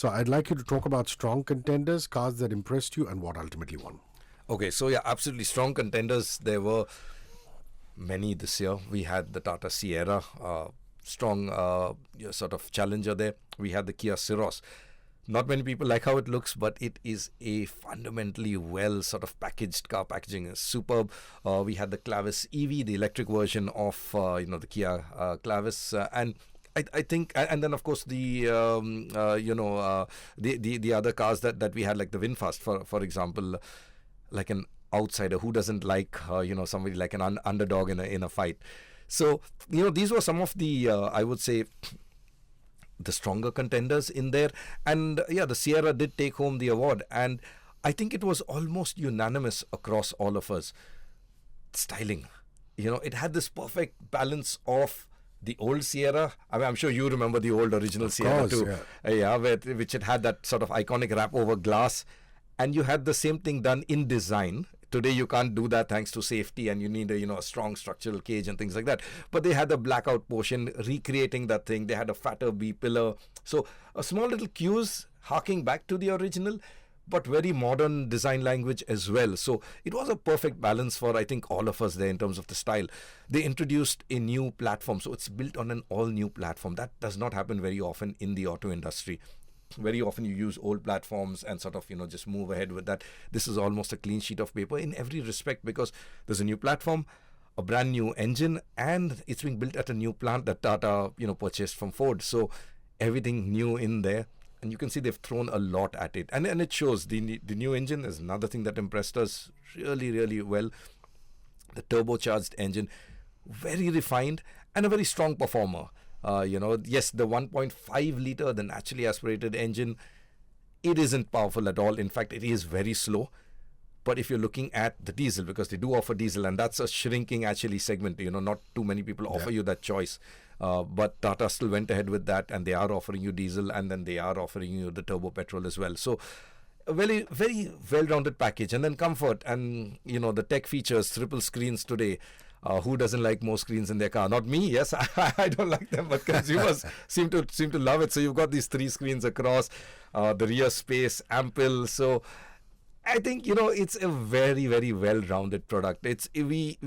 So I'd like you to talk about strong contenders, cars that impressed you, and what ultimately won. Okay, so yeah, absolutely strong contenders. There were many this year. We had the Tata Sierra, strong sort of challenger there. We had the Kia Ceros. Not many people like how it looks, but it is a fundamentally well sort of packaged car. Packaging is superb. We had the Clavis EV, the electric version of the Kia Clavis, and I think, and then of course the the other cars that we had, like the VinFast, for example, like an outsider who doesn't like somebody like an underdog in a fight. So these were some of the I would say the stronger contenders in there. And the Sierra did take home the award, and I think it was almost unanimous across all of us. Styling, it had this perfect balance of the old Sierra. I mean, I'm sure you remember the old original Sierra too. Which it had that sort of iconic wrap over glass, and you had the same thing done in design. Today you can't do that thanks to safety, and you need a strong structural cage and things like that. But they had the blackout portion, recreating that thing. They had a fatter B pillar, so a small little cues harking back to the original, but very modern design language as well. So it was a perfect balance for, I think, all of us there in terms of the style. They introduced a new platform, so it's built on an all new platform. That does not happen very often in the auto industry. Very often you use old platforms and sort of just move ahead with that. This is almost a clean sheet of paper in every respect, because there's a new platform, a brand new engine, and it's being built at a new plant that Tata purchased from Ford. So everything new in there, and you can see they've thrown a lot at it, and it shows. The new engine is another thing that impressed us really well. The turbocharged engine, very refined and a very strong performer. Yes, the 1.5 liter, the naturally aspirated engine, it isn't powerful at all. In fact, it is very slow. But if you're looking at the diesel, because they do offer diesel, and that's a shrinking actually segment, not too many people offer you that choice. But Tata still went ahead with that, and they are offering you diesel, and then they are offering you the turbo petrol as well. So a very, very well-rounded package. And then comfort and, the tech features, triple screens today. Who doesn't like more screens in their car? Not me. Yes, I don't like them, but consumers seem to love it. So you've got these 3 screens across, the rear space ample. So I think it's a very, very well-rounded product. We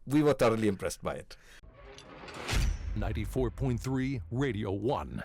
were thoroughly impressed by it. 94.3 Radio 1.